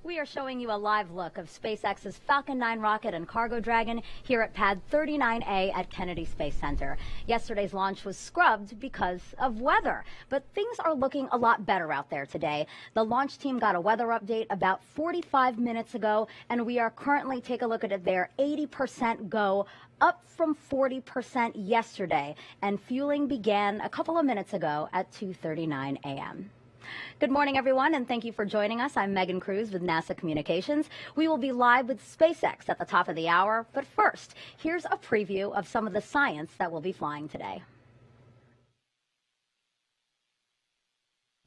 We are showing you a live look of SpaceX's Falcon 9 rocket and Cargo Dragon here at Pad 39A at Kennedy Space Center. Yesterday's launch was scrubbed because of weather, but things are looking a lot better out there today. The launch team got a weather update about 45 minutes ago, and we are currently, take a look at it there, 80% go, up from 40% yesterday, and fueling began a couple of minutes ago at 2:39 a.m. Good morning, everyone, and thank you for joining us. I'm Megan Cruz with NASA Communications. We will be live with SpaceX at the top of the hour, but first, here's a preview of some of the science that will be flying today.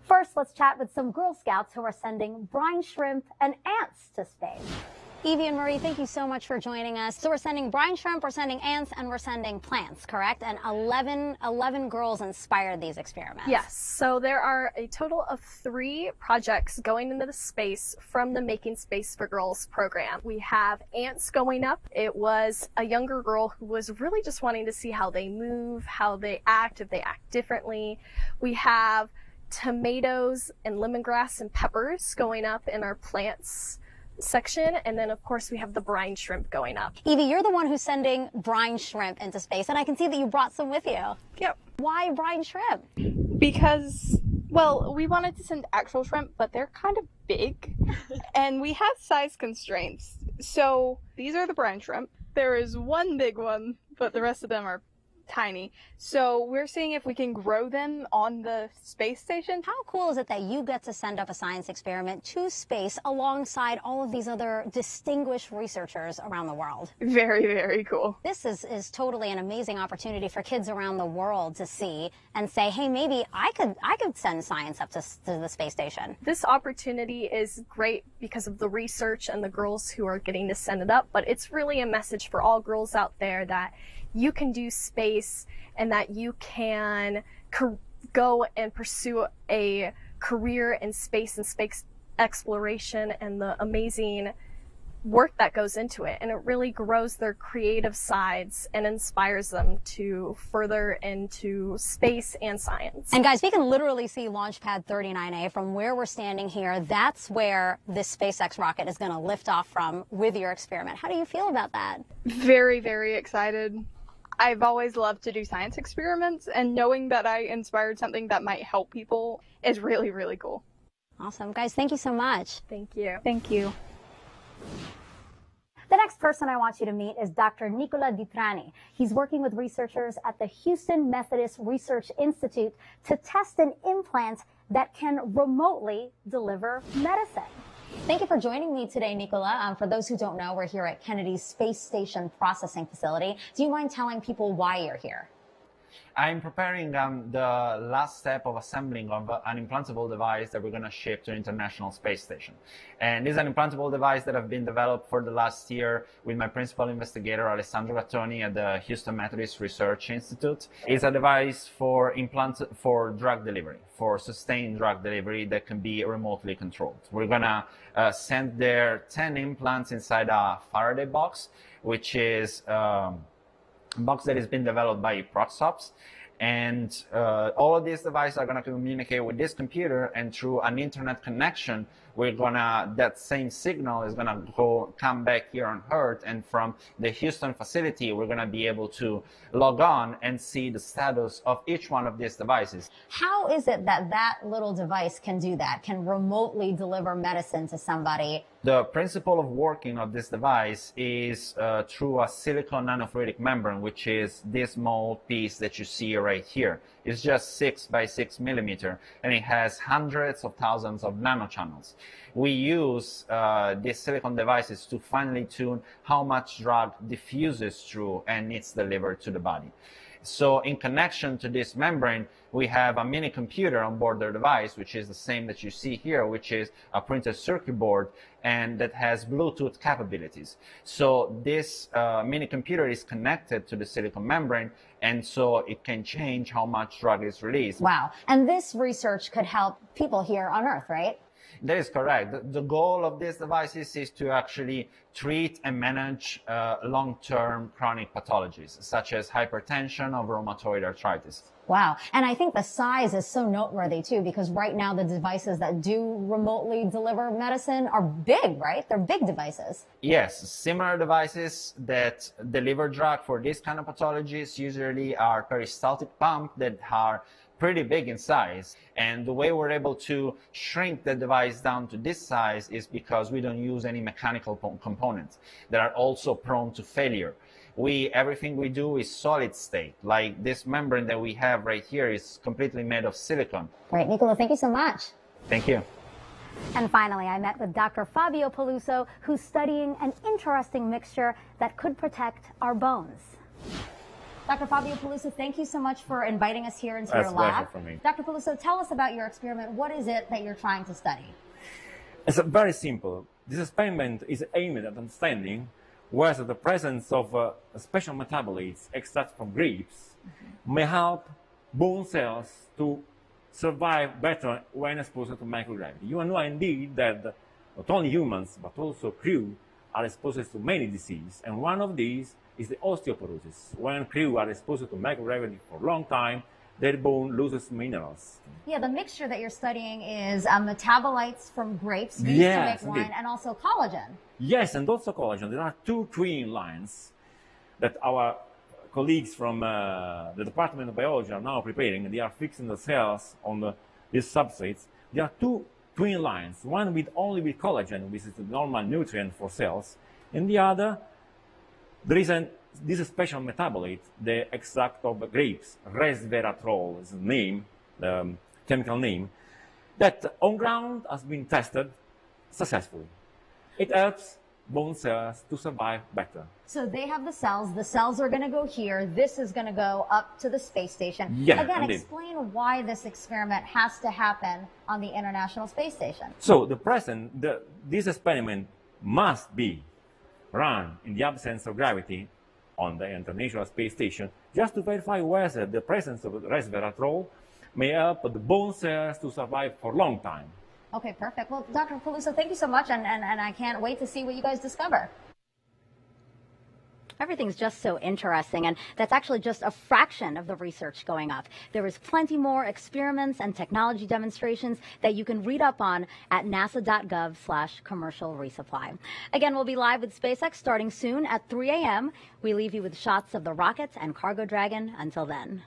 First, let's chat with some Girl Scouts who are sending brine shrimp and ants to space. Evie and Marie, thank you so much for joining us. So we're sending brine shrimp, we're sending ants, and we're sending plants, correct? And 11 girls inspired these experiments. Yes, so there are a total of 3 projects going into the space from the Making Space for Girls program. We have ants going up. It was a younger girl who was really just wanting to see how they move, how they act, if they act differently. We have tomatoes and lemongrass and peppers going up in our plants section, and then of course we have the brine shrimp going up. Evie, you're the one who's sending brine shrimp into space, and I can see that you brought some with you. Yep. Why brine shrimp? Because, well, we wanted to send actual shrimp, but they're kind of big, and we have size constraints. So these are the brine shrimp. There is one big one, but the rest of them are tiny. So we're seeing if we can grow them on the space station. How cool is it that you get to send up a science experiment to space alongside all of these other distinguished researchers around the world? Very, very cool. This is totally an amazing opportunity for kids around the world to see and say, hey, maybe I could send science up to the space station. This opportunity is great because of the research and the girls who are getting to send it up, but it's really a message for all girls out there that you can do space and that you can go and pursue a career in space and space exploration and the amazing work that goes into it. And it really grows their creative sides and inspires them to further into space and science. And guys, we can literally see Launch Pad 39A from where we're standing here. That's where this SpaceX rocket is going to lift off from with your experiment. How do you feel about that? Very, very excited. I've always loved to do science experiments, and knowing that I inspired something that might help people is really, really cool. Awesome. Guys, thank you so much. Thank you. Thank you. The next person I want you to meet is Dr. Nicola Ditrani. He's working with researchers at the Houston Methodist Research Institute to test an implant that can remotely deliver medicine. Thank you for joining me today, Nicola. For those who don't know, we're here at Kennedy's Space Station Processing Facility. Do you mind telling people why you're here? I'm preparing the last step of assembling of an implantable device that we're going to ship to the International Space Station. And this is an implantable device that have been developed for the last year with my principal investigator, Alessandro Gattoni, at the Houston Methodist Research Institute. It's a device for drug delivery, for sustained drug delivery that can be remotely controlled. We're going to send there 10 implants inside a Faraday box, which is box that has been developed by Proxops, and all of these devices are going to communicate with this computer, and through an internet connection that same signal is going to come back here on Earth, and from the Houston facility we're going to be able to log on and see the status of each one of these devices. How is it that that little device can do that, can remotely deliver medicine to somebody? The principle of working of this device is through a silicon nanofluidic membrane, which is this small piece that you see right here. It's just 6 by 6 millimeter, and it has hundreds of thousands of nanochannels. We use these silicon devices to finely tune how much drug diffuses through and it's delivered to the body. So in connection to this membrane, we have a mini computer on board the device, which is the same that you see here, which is a printed circuit board, and that has Bluetooth capabilities. So this mini computer is connected to the silicon membrane, and so it can change how much drug is released. Wow. And this research could help people here on Earth, right? That is correct. The goal of these devices is to actually treat and manage long-term chronic pathologies, such as hypertension or rheumatoid arthritis. Wow. And I think the size is so noteworthy too, because right now the devices that do remotely deliver medicine are big, right? They're big devices. Yes, similar devices that deliver drug for these kind of pathologies usually are peristaltic pump that are pretty big in size. And the way we're able to shrink the device down to this size is because we don't use any mechanical components that are also prone to failure. Everything we do is solid state. Like this membrane that we have right here is completely made of silicone. Great, Nicola, thank you so much. Thank you. And finally, I met with Dr. Fabio Peluso, who's studying an interesting mixture that could protect our bones. Dr. Fabio Peluso, thank you so much for inviting us here into your lab. For me. Dr. Peluso, tell us about your experiment. What is it that you're trying to study? It's very simple. This experiment is aimed at understanding whether the presence of special metabolites extracted from grapes may help bone cells to survive better when exposed to microgravity. You know indeed that not only humans, but also crew are exposed to many diseases, and one of these is the osteoporosis. When crew are exposed to microgravity for a long time, their bone loses minerals. Yeah, the mixture that you're studying is metabolites from grapes used Yes, to make wine, indeed. and also collagen. Yes, and also collagen. There are two twin lines that our colleagues from the Department of Biology are now preparing. They are fixing the cells on these substrates. There are two twin lines, one only with collagen, which is the normal nutrient for cells, and the other, there is this special metabolite, the extract of grapes, resveratrol is the name, the chemical name, that on ground has been tested successfully. It helps bone cells to survive better. So they have the cells are going to go here, this is going to go up to the space station. Yeah, Again, indeed. explain why this experiment has to happen on the International Space Station. So this experiment must be run in the absence of gravity on the International Space Station, just to verify whether the presence of resveratrol may help the bone cells to survive for a long time. Okay, perfect. Well, Dr. Peluso, thank you so much, and I can't wait to see what you guys discover. Everything's just so interesting, and that's actually just a fraction of the research going up. There is plenty more experiments and technology demonstrations that you can read up on at nasa.gov/commercial resupply. Again, we'll be live with SpaceX starting soon at 3 a.m. We leave you with shots of the rockets and Cargo Dragon until then.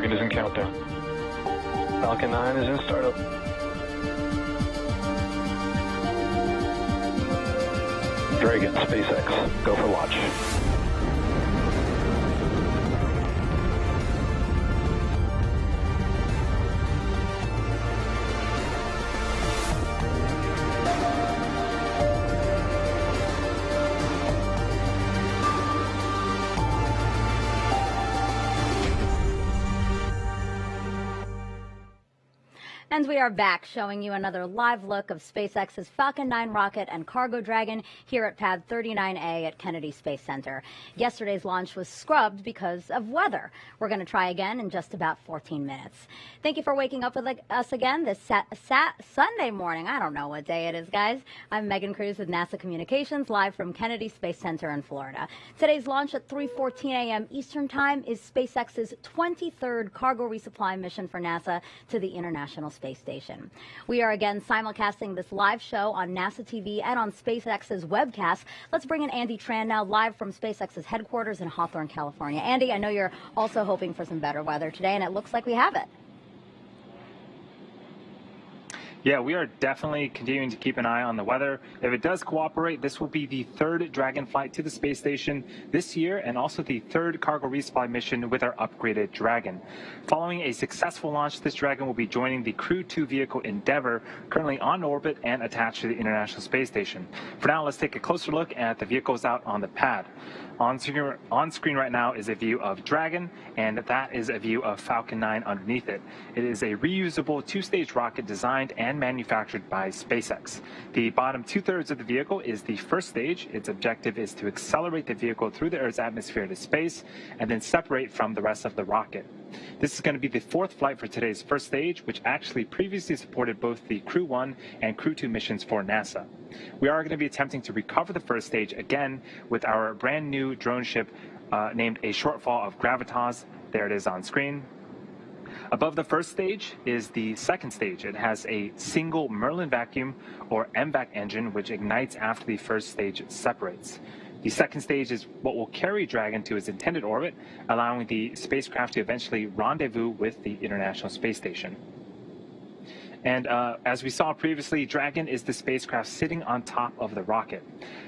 Target is in countdown. Falcon 9 is in startup. Dragon, SpaceX, go for launch. And we are back, showing you another live look of SpaceX's Falcon 9 rocket and cargo Dragon here at Pad 39A at Kennedy Space Center. Yesterday's launch was scrubbed because of weather. We're going to try again in just about 14 minutes. Thank you for waking up with us again this Sunday morning. I don't know what day it is, guys. I'm Megan Cruz with NASA Communications, live from Kennedy Space Center in Florida. Today's launch at 3:14 a.m. Eastern Time is SpaceX's 23rd cargo resupply mission for NASA to the International Space Station. We are again simulcasting this live show on NASA TV and on SpaceX's webcast. Let's bring in Andy Tran now, live from SpaceX's headquarters in Hawthorne, California. Andy, I know you're also hoping for some better weather today, and it looks like we have it. Yeah, we are definitely continuing to keep an eye on the weather. If it does cooperate, this will be the third Dragon flight to the space station this year, and also the third cargo resupply mission with our upgraded Dragon. Following a successful launch, this Dragon will be joining the Crew 2 vehicle Endeavour, currently on orbit and attached to the International Space Station. For now, let's take a closer look at the vehicles out on the pad. On screen right now is a view of Dragon, and that is a view of Falcon 9 underneath it. It is a reusable two-stage rocket designed and manufactured by SpaceX. The bottom two-thirds of the vehicle is the first stage. Its objective is to accelerate the vehicle through the Earth's atmosphere to space and then separate from the rest of the rocket. This is going to be the fourth flight for today's first stage, which actually previously supported both the Crew 1 and Crew 2 missions for NASA. We are going to be attempting to recover the first stage again with our brand new drone ship named A Shortfall of Gravitas. There it is on screen. Above the first stage is the second stage. It has a single Merlin vacuum or MVAC engine which ignites after the first stage separates. The second stage is what will carry Dragon to its intended orbit, allowing the spacecraft to eventually rendezvous with the International Space Station. And as we saw previously, Dragon is the spacecraft sitting on top of the rocket.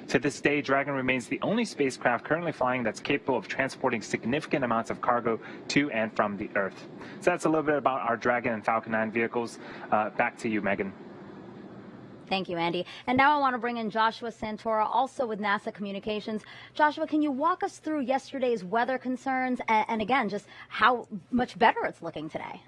To this day, Dragon remains the only spacecraft currently flying that's capable of transporting significant amounts of cargo to and from the Earth. So that's a little bit about our Dragon and Falcon 9 vehicles. Back to you, Megan. Thank you, Andy. And now I want to bring in Joshua Santora, also with NASA Communications. Joshua, can you walk us through yesterday's weather concerns and again, just how much better it's looking today?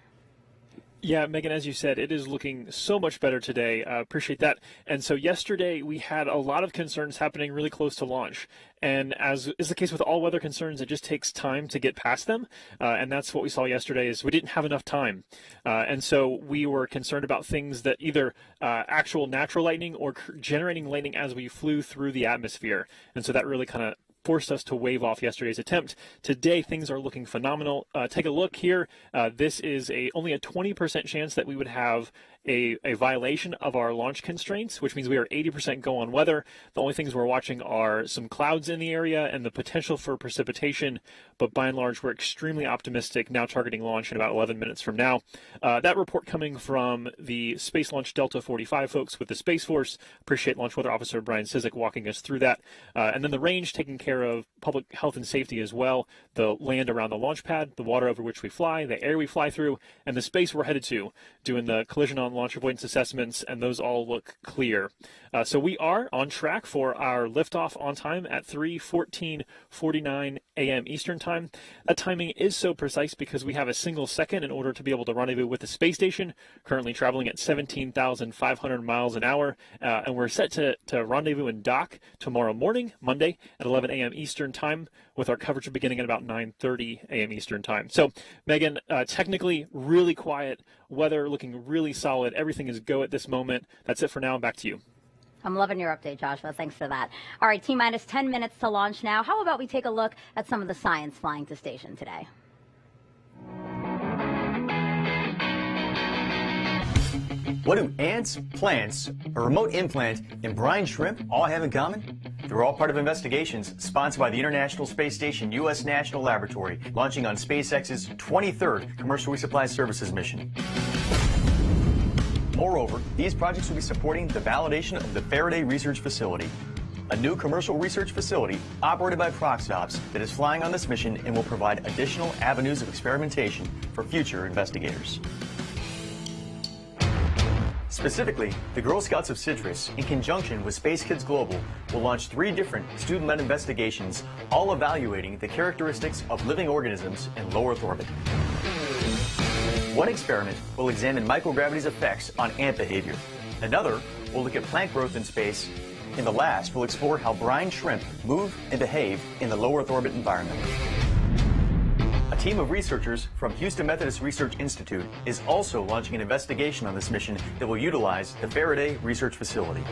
Yeah, Megan, as you said, it is looking so much better today. Appreciate that. And so yesterday we had a lot of concerns happening really close to launch. And as is the case with all weather concerns, it just takes time to get past them. And that's what we saw yesterday is we didn't have enough time. And so we were concerned about things that either actual natural lightning or generating lightning as we flew through the atmosphere. And so that really kind of forced us to wave off yesterday's attempt. Today, things are looking phenomenal. Take a look here. This is only a 20% chance that we would have a violation of our launch constraints, which means we are 80% go on weather. The only things we're watching are some clouds in the area and the potential for precipitation, but by and large, we're extremely optimistic, now targeting launch in about 11 minutes from now. That report coming from the Space Launch Delta 45 folks with the Space Force. Appreciate Launch Weather Officer Brian Cizik walking us through that. And then the range taking care of public health and safety as well, the land around the launch pad, the water over which we fly, the air we fly through, and the space we're headed to, doing the collision on launch avoidance assessments, and those all look clear. So we are on track for our liftoff on time at 3:14:49 a.m. Eastern Time. That timing is so precise because we have a single second in order to be able to rendezvous with the space station, currently traveling at 17,500 miles an hour, and we're set to rendezvous and dock tomorrow morning, Monday, at 11 a.m. Eastern Time, with our coverage beginning at about 9:30 a.m. Eastern Time. So, Megan, technically really quiet, weather looking really solid. Everything is go at this moment. That's it for now. Back to you. I'm loving your update, Joshua. Thanks for that. All right, T-minus 10 minutes to launch now. How about we take a look at some of the science flying to station today? What do ants, plants, a remote implant, and brine shrimp all have in common? They're all part of investigations sponsored by the International Space Station U.S. National Laboratory, launching on SpaceX's 23rd Commercial Resupply Services mission. Moreover, these projects will be supporting the validation of the Faraday Research Facility, a new commercial research facility operated by Proxops that is flying on this mission and will provide additional avenues of experimentation for future investigators. Specifically, the Girl Scouts of Citrus, in conjunction with Space Kids Global, will launch 3 different student-led investigations, all evaluating the characteristics of living organisms in low Earth orbit. One experiment will examine microgravity's effects on ant behavior. Another will look at plant growth in space, and the last will explore how brine shrimp move and behave in the low Earth orbit environment. A team of researchers from Houston Methodist Research Institute is also launching an investigation on this mission that will utilize the Faraday Research Facility.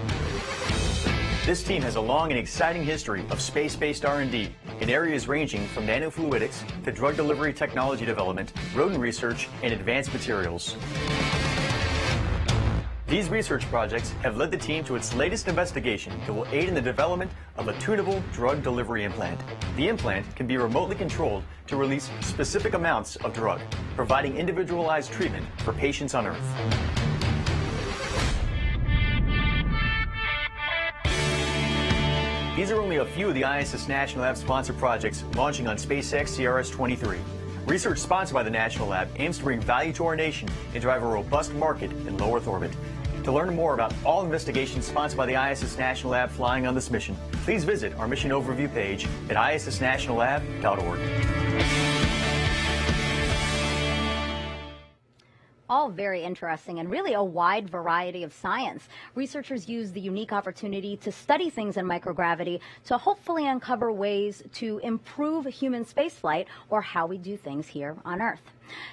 This team has a long and exciting history of space-based R&D in areas ranging from nanofluidics to drug delivery technology development, rodent research, and advanced materials. These research projects have led the team to its latest investigation that will aid in the development of a tunable drug delivery implant. The implant can be remotely controlled to release specific amounts of drug, providing individualized treatment for patients on Earth. These are only a few of the ISS National Lab sponsored projects launching on SpaceX CRS-23. Research sponsored by the National Lab aims to bring value to our nation and drive a robust market in low Earth orbit. To learn more about all investigations sponsored by the ISS National Lab flying on this mission, please visit our mission overview page at issnationallab.org. All very interesting and really a wide variety of science. Researchers use the unique opportunity to study things in microgravity to hopefully uncover ways to improve human spaceflight or how we do things here on Earth.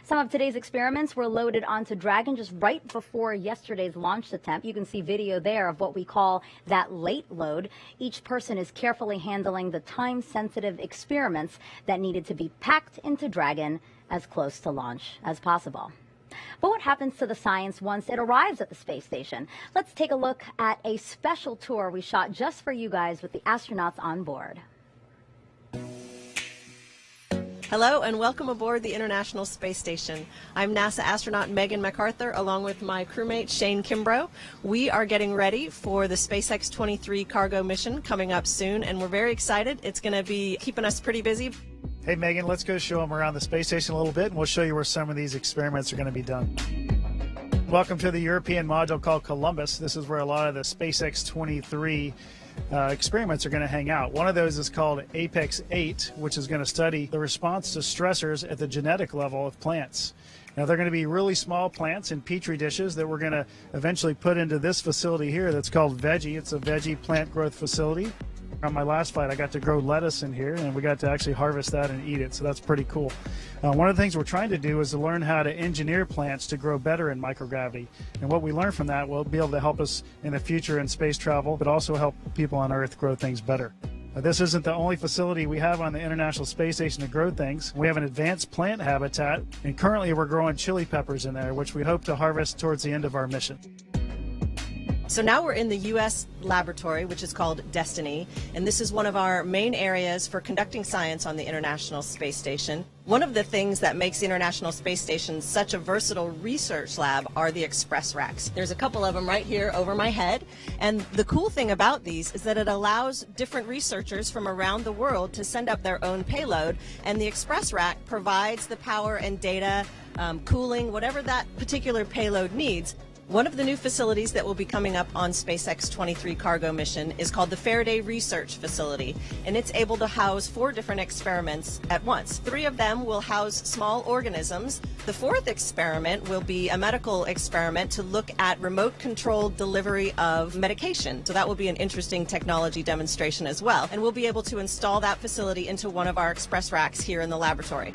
Some of today's experiments were loaded onto Dragon just right before yesterday's launch attempt. You can see video there of what we call that late load. Each person is carefully handling the time-sensitive experiments that needed to be packed into Dragon as close to launch as possible. But what happens to the science once it arrives at the space station? Let's take a look at a special tour we shot just for you guys with the astronauts on board. Hello and welcome aboard the International Space Station. I'm NASA astronaut Megan MacArthur along with my crewmate Shane Kimbrough. We are getting ready for the SpaceX 23 cargo mission coming up soon, and we're very excited. It's going to be keeping us pretty busy. Hey Megan, let's go show them around the space station a little bit and we'll show you where some of these experiments are going to be done. Welcome to the European module called Columbus. This is where a lot of the SpaceX 23 experiments are going to hang out. One of those is called Apex 8, which is going to study the response to stressors at the genetic level of plants. Now they're going to be really small plants in petri dishes that we're going to eventually put into this facility here that's called Veggie. It's a veggie plant growth facility. On my last flight, I got to grow lettuce in here, and we got to actually harvest that and eat it, so that's pretty cool. One of the things we're trying to do is to learn how to engineer plants to grow better in microgravity, and what we learn from that will be able to help us in the future in space travel, but also help people on Earth grow things better. This isn't the only facility we have on the International Space Station to grow things. We have an advanced plant habitat, and currently we're growing chili peppers in there, which we hope to harvest towards the end of our mission. So now we're in the U.S. laboratory, which is called Destiny, and this is one of our main areas for conducting science on the International Space Station. One of the things that makes the International Space Station such a versatile research lab are the express racks. There's a couple of them right here over my head, and the cool thing about these is that it allows different researchers from around the world to send up their own payload, and the express rack provides the power and data, cooling, whatever that particular payload needs. One of the new facilities that will be coming up on SpaceX 23 cargo mission is called the Faraday Research Facility, and it's able to house 4 different experiments at once. 3 of them will house small organisms. The 4th experiment will be a medical experiment to look at remote-controlled delivery of medication. So that will be an interesting technology demonstration as well, and we'll be able to install that facility into one of our express racks here in the laboratory.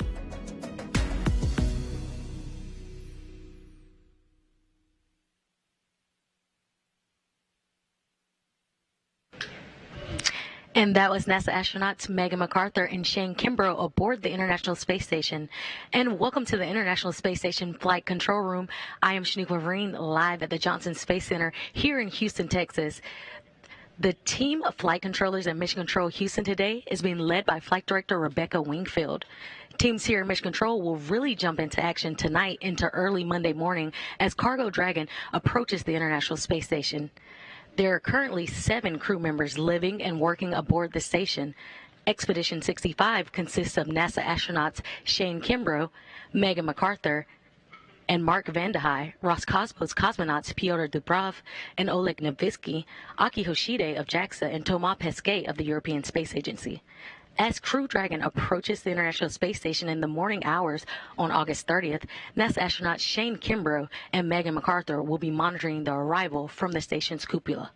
And that was NASA astronauts Megan MacArthur and Shane Kimbrough aboard the International Space Station. And welcome to the International Space Station Flight Control Room. I am Shaniqua Vereen, live at the Johnson Space Center here in Houston, Texas. The team of flight controllers at Mission Control Houston today is being led by Flight Director Rebecca Wingfield. Teams here at Mission Control will really jump into action tonight into early Monday morning as Cargo Dragon approaches the International Space Station. There are currently 7 crew members living and working aboard the station. Expedition 65 consists of NASA astronauts Shane Kimbrough, Megan MacArthur, and Mark Vandehei, Roscosmos cosmonauts Pyotr Dubrov and Oleg Novitsky, Aki Hoshide of JAXA, and Thomas Pesquet of the European Space Agency. As Crew Dragon approaches the International Space Station in the morning hours on August 30th, NASA astronauts Shane Kimbrough and Megan MacArthur will be monitoring the arrival from the station's cupola.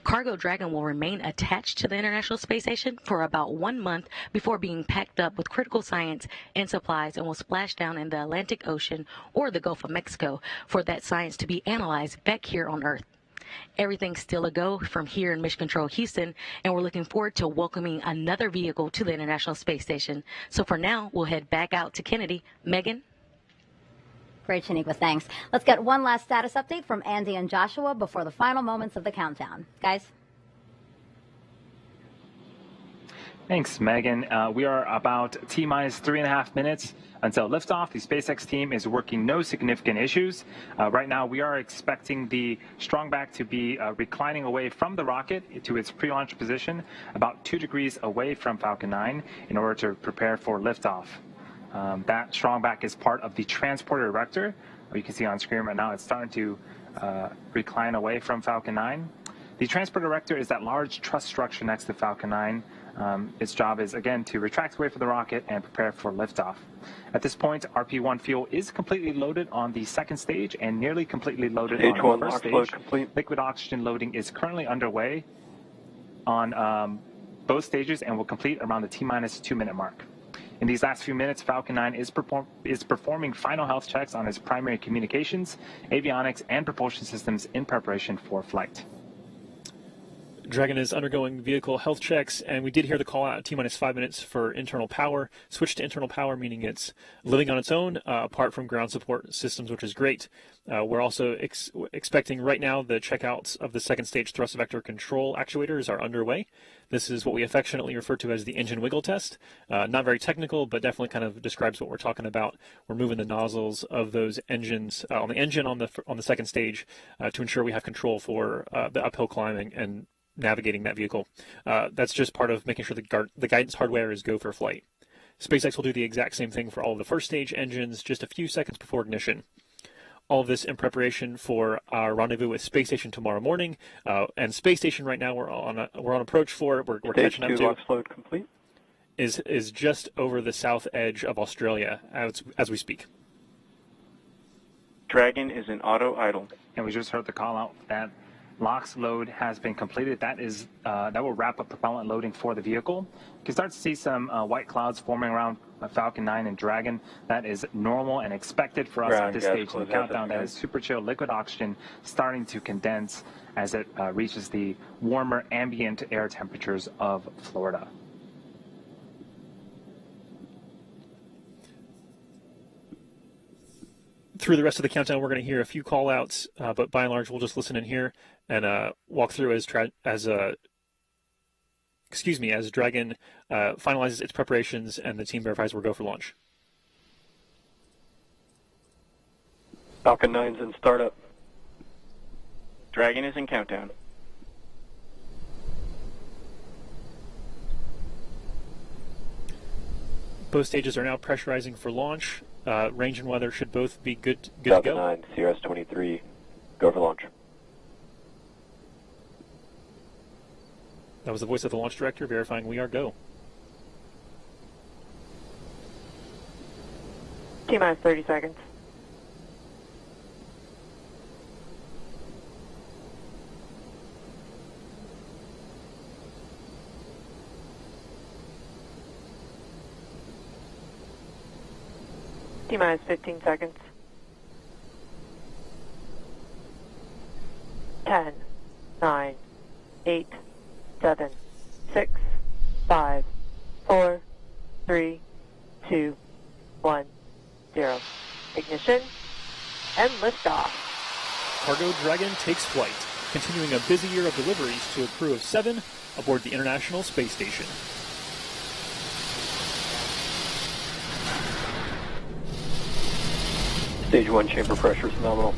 Cargo Dragon will remain attached to the International Space Station for about 1 month before being packed up with critical science and supplies and will splash down in the Atlantic Ocean or the Gulf of Mexico for that science to be analyzed back here on Earth. Everything's still a go from here in Mission Control Houston, and we're looking forward to welcoming another vehicle to the International Space Station. So for now, we'll head back out to Kennedy. Megan? Great, Shaniqua, thanks. Let's get one last status update from Andy and Joshua before the final moments of the countdown. Guys? Thanks, Megan. We are about T-minus 3.5 minutes until liftoff. The SpaceX team is working no significant issues. Right now, we are expecting the strongback to be reclining away from the rocket to its pre-launch position, about 2 degrees away from Falcon 9, in order to prepare for liftoff. That strongback is part of the transporter erector. You can see on screen right now, it's starting to recline away from Falcon 9. The transporter erector is that large truss structure next to Falcon 9. Its job is, again, to retract away from the rocket and prepare for liftoff. At this point, RP-1 fuel is completely loaded on the second stage and nearly completely loaded on the first stage. Liquid oxygen loading is currently underway on both stages and will complete around the T-minus 2-minute mark. In these last few minutes, Falcon 9 is performing final health checks on its primary communications, avionics, and propulsion systems in preparation for flight. Dragon is undergoing vehicle health checks, and we did hear the call out at T-minus 5 minutes for internal power. Switch to internal power, meaning it's living on its own, apart from ground support systems, which is great. We're also expecting right now the checkouts of the second stage thrust vector control actuators are underway. This is what we affectionately refer to as the engine wiggle test. Not very technical, but definitely kind of describes what we're talking about. We're moving the nozzles of those engines on the engine on the second stage to ensure we have control for the uphill climbing and navigating that vehicle. That's just part of making sure the guidance hardware is go for flight. SpaceX will do the exact same thing for all of the first stage engines just a few seconds before ignition. All of this in preparation for our rendezvous with Space Station tomorrow morning. And Space Station right now we're on approach for. We're catching up to. Launch load complete. Is just over the south edge of Australia as we speak. Dragon is in auto idle. And we just heard the call out that LOX load has been completed. That will wrap up propellant loading for the vehicle. You can start to see some white clouds forming around Falcon 9 and Dragon. That is normal and expected for us at this stage in the countdown. That is super chill liquid oxygen starting to condense as it reaches the warmer ambient air temperatures of Florida. Through the rest of the countdown, we're going to hear a few call-outs, but by and large, we'll just listen in here and walk through as Dragon finalizes its preparations and the team verifies we're go for launch. Falcon 9's in startup. Dragon is in countdown. Both stages are now pressurizing for launch. Range and weather should both be good to Falcon go. 9, CRS-23, go for launch. That was the voice of the launch director verifying we are go. T-minus 30 seconds. T-minus 15 seconds. 10, 9, 8, 7, 6, 5, 4, 3, 2, 1, 0. Ignition and liftoff. Cargo Dragon takes flight. continuing a busy year of deliveries to a crew of 7 aboard the International Space Station. Stage 1 chamber pressure is nominal.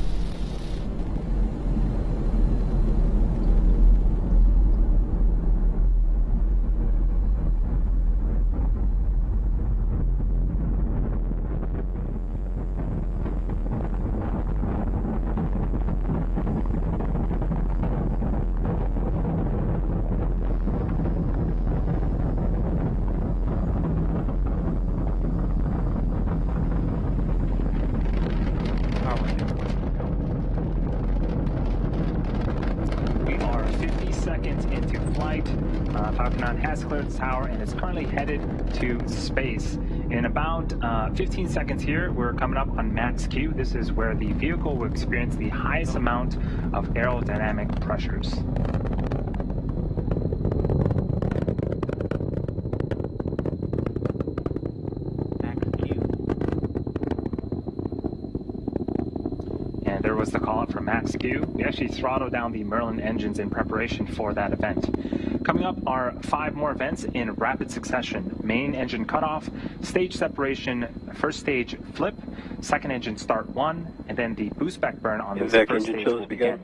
We are 50 seconds into flight. Falcon 9 has cleared the tower and is currently headed to space. In about 15 seconds here, we're coming up on max Q. This is where the vehicle will experience the highest amount of aerodynamic pressures. And there was the call out for max Q. We actually throttled down the Merlin engines in preparation for that event. Coming up are 5 more events in rapid succession. Main engine cutoff, stage separation, first stage flip, second engine start 1, and then the boost back burn on the first stage will begin.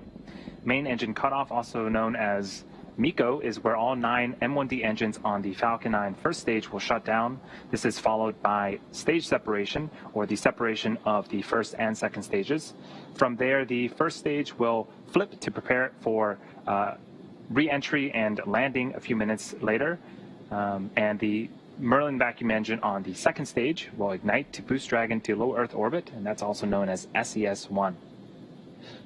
Main engine cutoff, also known as MECO, is where all 9 M1D engines on the Falcon 9 first stage will shut down. This is followed by stage separation, or the separation of the first and second stages. From there, the first stage will flip to prepare for re-entry and landing a few minutes later. And the Merlin vacuum engine on the second stage will ignite to boost Dragon to low Earth orbit, and that's also known as SES-1.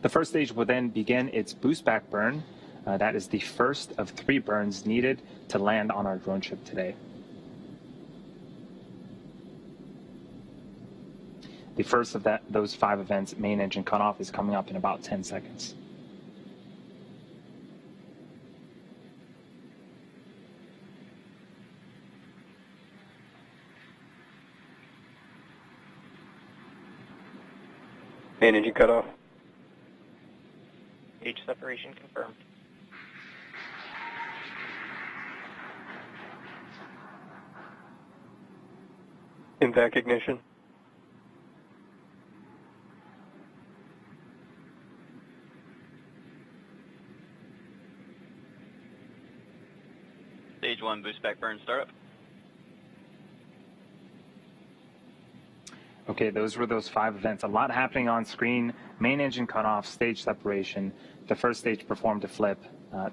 The first stage will then begin its boost back burn. That is the first of 3 burns needed to land on our drone ship today. The first of those 5 events, main engine cutoff, is coming up in about 10 seconds. Main engine cutoff. Stage separation confirmed. Impact ignition. Stage 1 boost back burn startup. Okay, those were those 5 events. A lot happening on screen. Main engine cutoff, stage separation. The first stage performed a flip.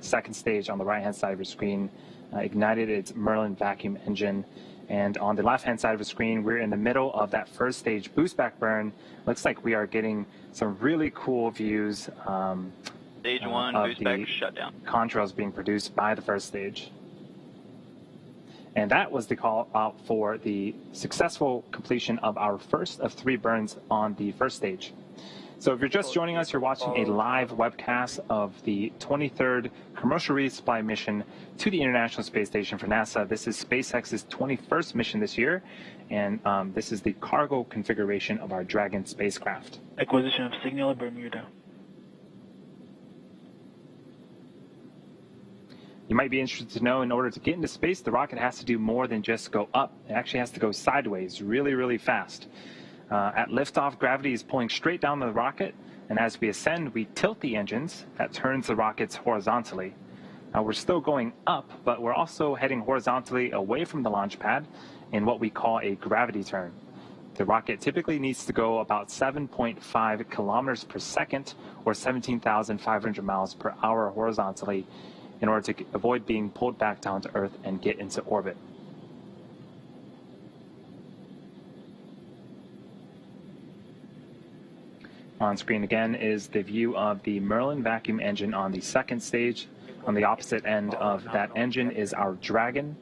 Second stage on the right-hand side of your screen ignited its Merlin vacuum engine. And on the left-hand side of the screen, we're in the middle of that first stage boost back burn. Looks like we are getting some really cool views Stage 1 of boost back shutdown. contrails being produced by the first stage. And that was the call out for the successful completion of our first of 3 burns on the first stage. So if you're just joining us, you're watching a live webcast of the 23rd commercial resupply mission to the International Space Station for NASA. This is SpaceX's 21st mission this year, and this is the cargo configuration of our Dragon spacecraft. Acquisition of signal at Bermuda. You might be interested to know, in order to get into space, the rocket has to do more than just go up. It actually has to go sideways really, really fast. At liftoff, gravity is pulling straight down the rocket, and as we ascend, we tilt the engines. That turns the rockets horizontally. Now, we're still going up, but we're also heading horizontally away from the launch pad in what we call a gravity turn. The rocket typically needs to go about 7.5 kilometers per second, or 17,500 miles per hour horizontally, in order to avoid being pulled back down to Earth and get into orbit. On screen again is the view of the Merlin vacuum engine on the second stage. On the opposite end of that engine is our Dragon.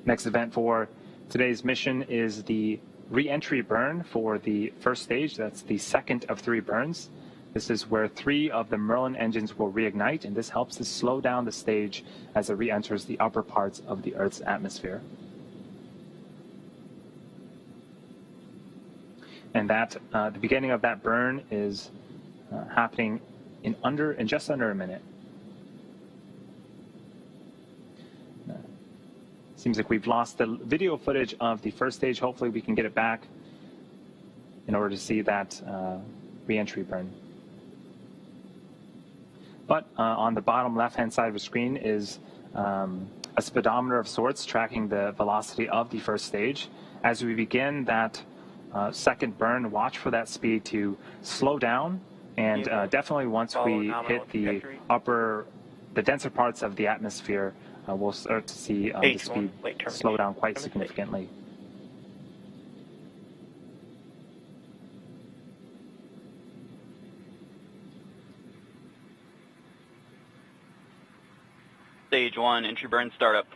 Next event for today's mission is the re-entry burn for the first stage. That's the second of 3 burns. This is where 3 of the Merlin engines will reignite, and this helps to slow down the stage as it re-enters the upper parts of the Earth's atmosphere. And that the beginning of that burn is happening in just under a minute. Seems like we've lost the video footage of the first stage. Hopefully we can get it back in order to see that re-entry burn. But on the bottom left-hand side of the screen is a speedometer of sorts tracking the velocity of the first stage. As we begin that second burn, watch for that speed to slow down, and definitely once we hit the denser parts of the atmosphere, we'll start to see the speed slow down quite significantly. Stage 1, entry burn startup.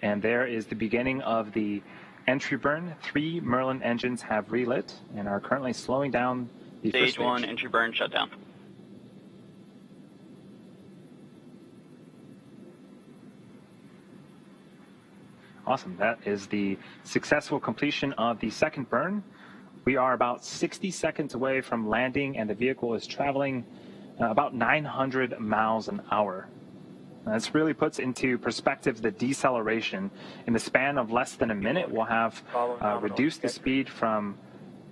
And there is the beginning of the entry burn. 3 Merlin engines have relit and are currently slowing down the first stage. Stage 1, entry burn shutdown. Awesome. That is the successful completion of the second burn. We are about 60 seconds away from landing, and the vehicle is traveling about 900 miles an hour. This really puts into perspective the deceleration. In the span of less than a minute, we'll have reduced the speed from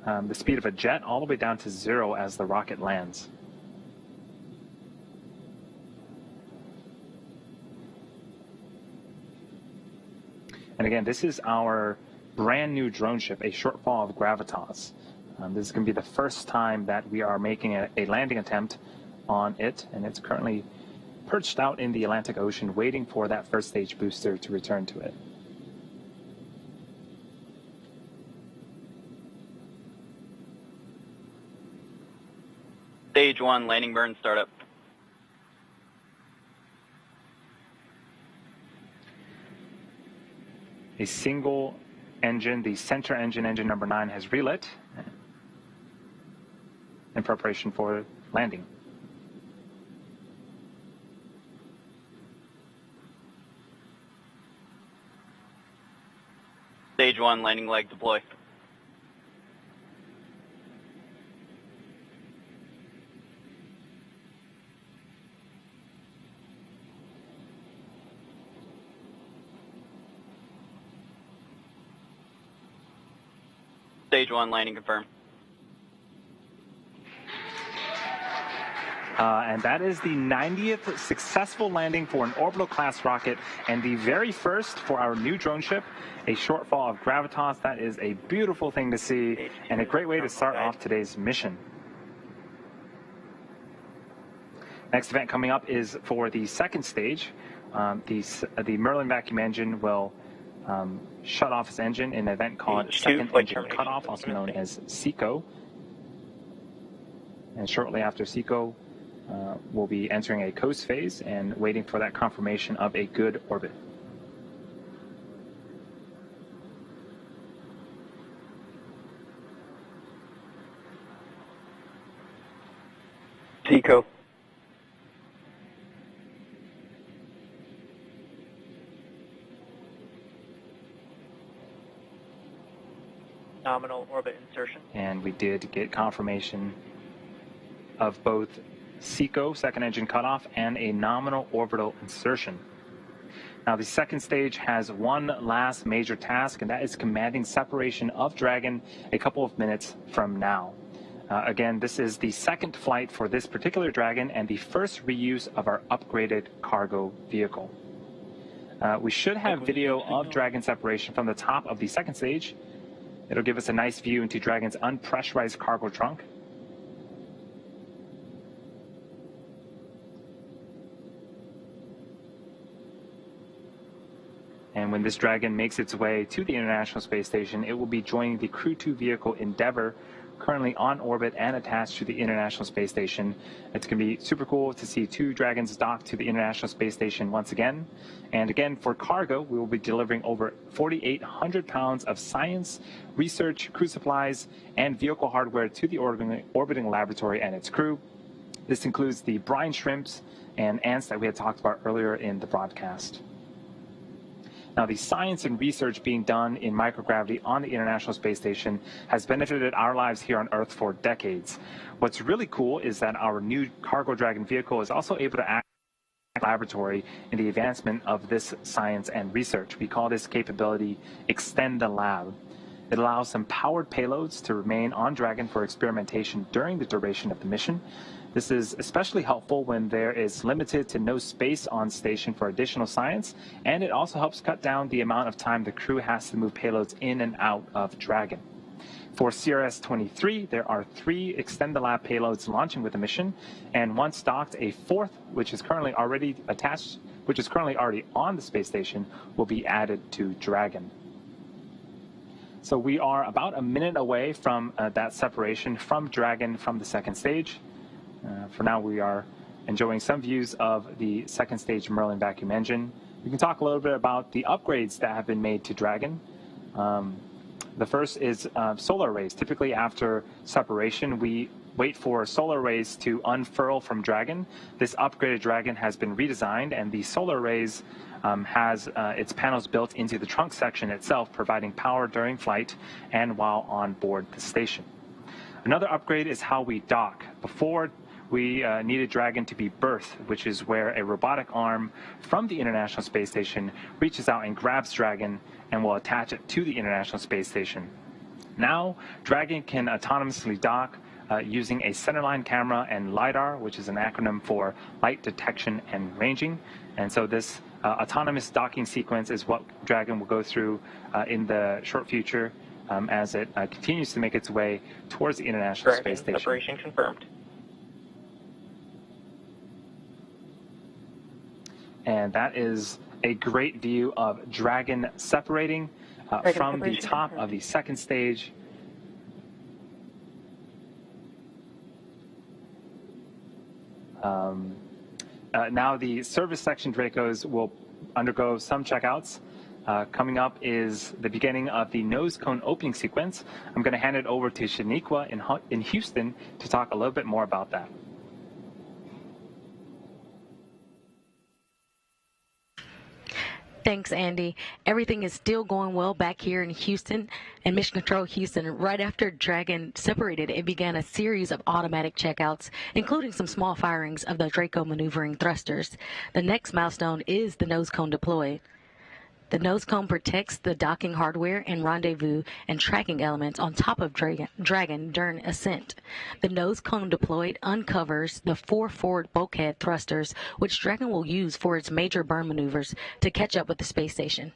the speed of a jet all the way down to 0 as the rocket lands. And again, this is our brand new drone ship, a shortfall of Gravitas. This is going to be the first time that we are making a landing attempt on it, and it's currently perched out in the Atlantic Ocean waiting for that first stage booster to return to it. Stage 1, landing burn startup. A single engine, the center engine number 9, has relit in preparation for landing. Stage 1, landing leg deploy. Stage 1, landing confirmed. And that is the 90th successful landing for an orbital class rocket, and the very first for our new drone ship, a shortfall of Gravitas. That is a beautiful thing to see and a great way to start off today's mission. Next event coming up is for the second stage. The Merlin vacuum engine will shut off its engine in an event called Second Engine Cutoff, also known as SECO. And shortly after SECO, we'll be entering a coast phase and waiting for that confirmation of a good orbit. SECO. Nominal orbit insertion. And we did get confirmation of both SECO, second engine cutoff, and a nominal orbital insertion. Now, the second stage has one last major task, and that is commanding separation of Dragon a couple of minutes from now. Again, this is the second flight for this particular Dragon and the first reuse of our upgraded cargo vehicle. We should have video of Dragon separation from the top of the second stage. It'll give us a nice view into Dragon's unpressurized cargo trunk. And when this Dragon makes its way to the International Space Station, it will be joining the Crew 2 vehicle Endeavour, currently on orbit and attached to the International Space Station. It's going to be super cool to see 2 Dragons docked to the International Space Station once again. And again, for cargo, we will be delivering over 4,800 pounds of science, research, crew supplies, and vehicle hardware to the orbiting laboratory and its crew. This includes the brine shrimps and ants that we had talked about earlier in the broadcast. Now, the science and research being done in microgravity on the International Space Station has benefited our lives here on Earth for decades. What's really cool is that our new Cargo Dragon vehicle is also able to act as a laboratory in the advancement of this science and research. We call this capability Extend the Lab. It allows some powered payloads to remain on Dragon for experimentation during the duration of the mission. This is especially helpful when there is limited to no space on station for additional science, and it also helps cut down the amount of time the crew has to move payloads in and out of Dragon. For CRS-23, there are 3 Extend the Lab payloads launching with the mission, and once docked, a 4th, which is currently already on the space station, will be added to Dragon. So we are about a minute away from that separation from Dragon from the second stage. For now, we are enjoying some views of the second stage Merlin vacuum engine. We can talk a little bit about the upgrades that have been made to Dragon. The first is solar arrays. Typically after separation, we wait for solar arrays to unfurl from Dragon. This upgraded Dragon has been redesigned, and the solar arrays has its panels built into the trunk section itself, providing power during flight and while on board the station. Another upgrade is how we dock. Before, we needed Dragon to be berth, which is where a robotic arm from the International Space Station reaches out and grabs Dragon and will attach it to the International Space Station. Now, Dragon can autonomously dock using a centerline camera and LiDAR, which is an acronym for light detection and ranging. And so this autonomous docking sequence is what Dragon will go through in the short future as it continues to make its way towards the International Space Station. Separation confirmed. And that is a great view of Dragon separating from the top of the second stage. Now the service section Dracos will undergo some checkouts. Coming up is the beginning of the nose cone opening sequence. I'm going to hand it over to Shaniqua in Houston to talk a little bit more about that. Thanks, Andy. Everything is still going well back here in Houston and Mission Control Houston. Right after Dragon separated, it began a series of automatic checkouts, including some small firings of the Draco maneuvering thrusters. The next milestone is the nose cone deploy. The nose cone protects the docking hardware and rendezvous and tracking elements on top of Dragon during ascent. The nose cone deployed uncovers the 4 forward bulkhead thrusters, which Dragon will use for its major burn maneuvers to catch up with the space station.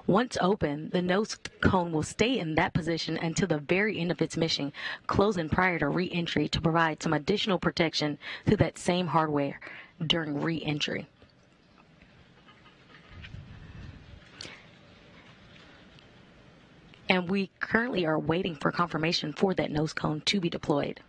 Once open, the nose cone will stay in that position until the very end of its mission, closing prior to re-entry to provide some additional protection to that same hardware during re-entry. And we currently are waiting for confirmation for that nose cone to be deployed.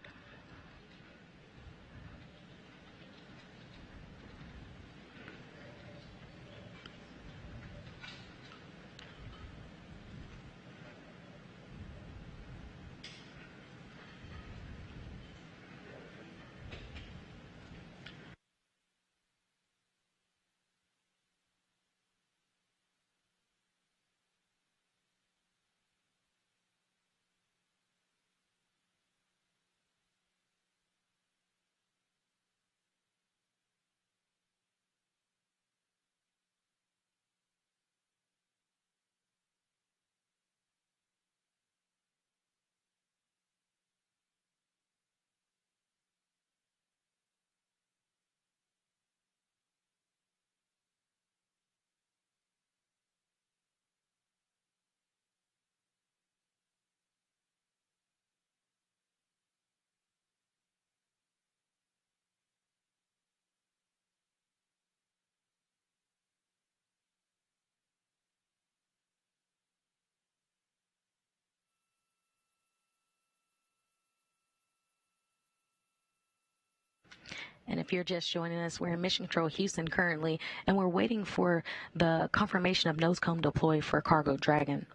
And if you're just joining us, we're in Mission Control Houston currently, and we're waiting for the confirmation of nose cone deploy for Cargo Dragon.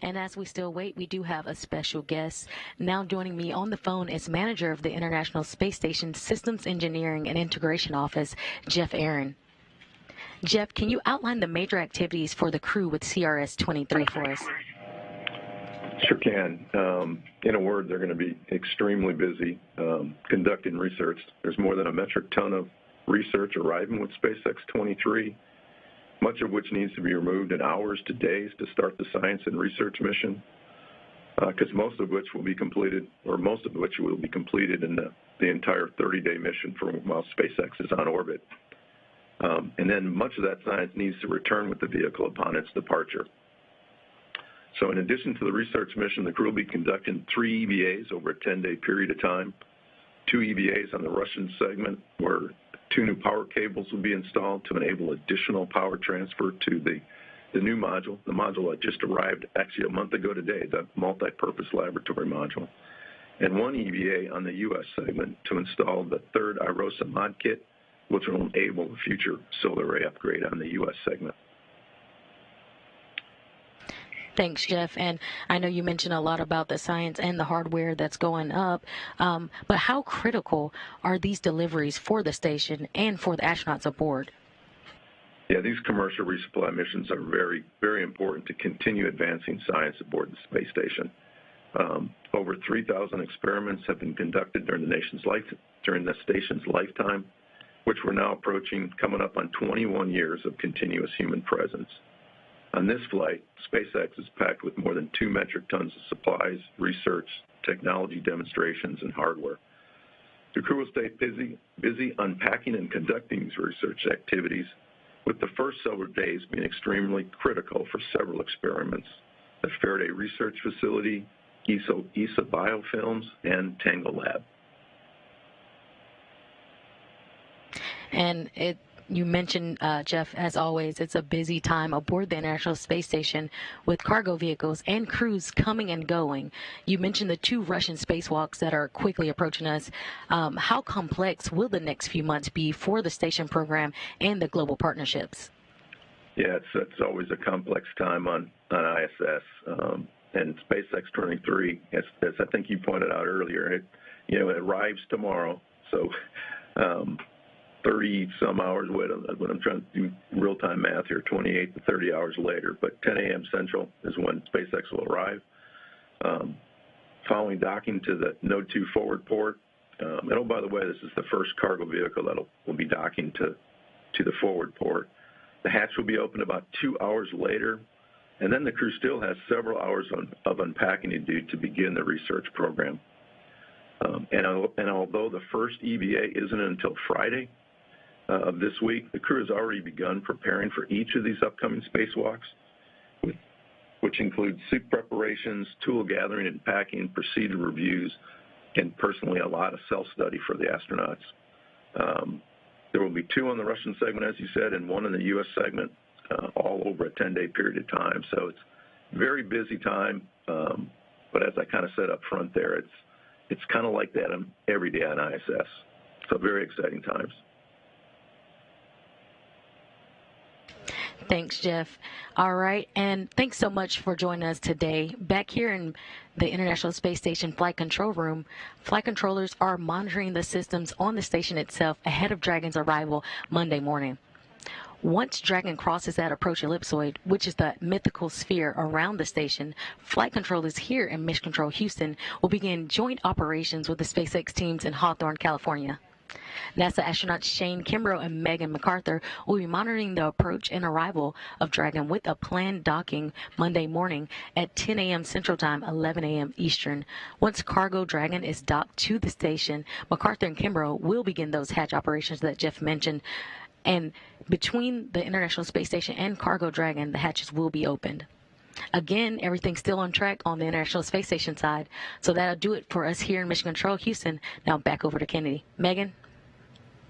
And as we still wait, we do have a special guest. Now joining me on the phone is manager of the International Space Station Systems Engineering and Integration Office, Jeff Aaron. Jeff, can you outline the major activities for the crew with CRS-23 for us? Sure can. In a word, they're going to be extremely busy conducting research. There's more than a metric ton of research arriving with SpaceX 23, much of which needs to be removed in hours to days to start the science and research mission, because most of which will be completed in the entire 30-day mission while SpaceX is on orbit. And then much of that science needs to return with the vehicle upon its departure. So in addition to the research mission, the crew will be conducting 3 EVAs over a 10-day period of time, 2 EVAs on the Russian segment where 2 new power cables will be installed to enable additional power transfer to the new module, the module that just arrived actually a month ago today, the multi-purpose laboratory module, and 1 EVA on the U.S. segment to install the 3rd IROSA mod kit, which will enable a future solar array upgrade on the U.S. segment. Thanks, Jeff. And I know you mentioned a lot about the science and the hardware that's going up, but how critical are these deliveries for the station and for the astronauts aboard? Yeah, these commercial resupply missions are very, very important to continue advancing science aboard the space station. Over 3,000 experiments have been conducted during the station's lifetime, which we're now approaching, coming up on 21 years of continuous human presence. On this flight, SpaceX is packed with more than 2 metric tons of supplies, research, technology demonstrations, and hardware. The crew will stay busy unpacking and conducting these research activities, with the first several days being extremely critical for several experiments: the Faraday Research Facility, ESA Biofilms, and Tango Lab. And you mentioned, Jeff, as always, it's a busy time aboard the International Space Station with cargo vehicles and crews coming and going. You mentioned the 2 Russian spacewalks that are quickly approaching us. How complex will the next few months be for the station program and the global partnerships? Yeah, it's always a complex time on ISS. And SpaceX 23, as I think you pointed out earlier, it arrives tomorrow. So 30-some hours, when I'm trying to do real-time math here, 28 to 30 hours later, but 10 a.m. Central is when SpaceX will arrive. Following docking to the Node 2 forward port, and oh, by the way, this is the first cargo vehicle that will be docking to the forward port. The hatch will be opened about 2 hours later, and then the crew still has several hours of unpacking to do to begin the research program. And although the first EVA isn't until Friday of this week, the crew has already begun preparing for each of these upcoming spacewalks, which include suit preparations, tool gathering and packing, procedure reviews, and personally a lot of self-study for the astronauts. There will be 2 on the Russian segment, as you said, and 1 in the U.S. segment, all over a 10-day period of time. So it's a very busy time, but as I kind of said up front there, it's kind of like that every day on ISS. So very exciting times. Thanks, Jeff. All right, and thanks so much for joining us today. Back here in the International Space Station Flight Control Room, flight controllers are monitoring the systems on the station itself ahead of Dragon's arrival Monday morning. Once Dragon crosses that approach ellipsoid, which is the mythical sphere around the station, flight controllers here in Mission Control Houston will begin joint operations with the SpaceX teams in Hawthorne, California. NASA astronauts Shane Kimbrough and Megan MacArthur will be monitoring the approach and arrival of Dragon with a planned docking Monday morning at 10 a.m. Central Time, 11 a.m. Eastern. Once Cargo Dragon is docked to the station, MacArthur and Kimbrough will begin those hatch operations that Jeff mentioned. And between the International Space Station and Cargo Dragon, the hatches will be opened. Again, everything's still on track on the International Space Station side. So that'll do it for us here in Mission Control Houston. Now back over to Kennedy. Megan?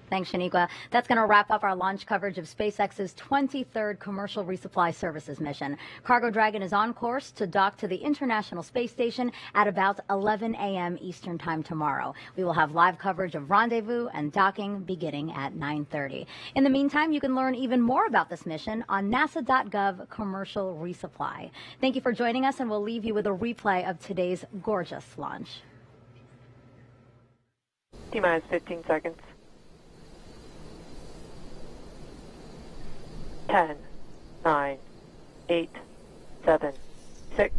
Thanks, Shaniqua. That's going to wrap up our launch coverage of SpaceX's 23rd commercial resupply services mission. Cargo Dragon is on course to dock to the International Space Station at about 11 a.m. Eastern Time tomorrow. We will have live coverage of rendezvous and docking beginning at 9:30. In the meantime, you can learn even more about this mission on nasa.gov commercial resupply. Thank you for joining us, and we'll leave you with a replay of today's gorgeous launch. T-minus 15 seconds. 10, 9, 8, 7, 6,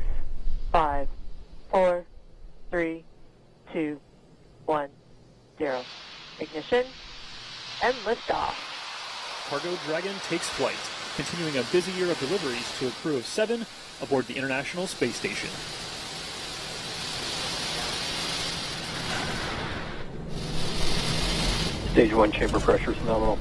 5, 4, 3, 2, 1, 0. Ignition and liftoff. Cargo Dragon takes flight, continuing a busy year of deliveries to a crew of 7 aboard the International Space Station. Stage 1 chamber pressure is nominal.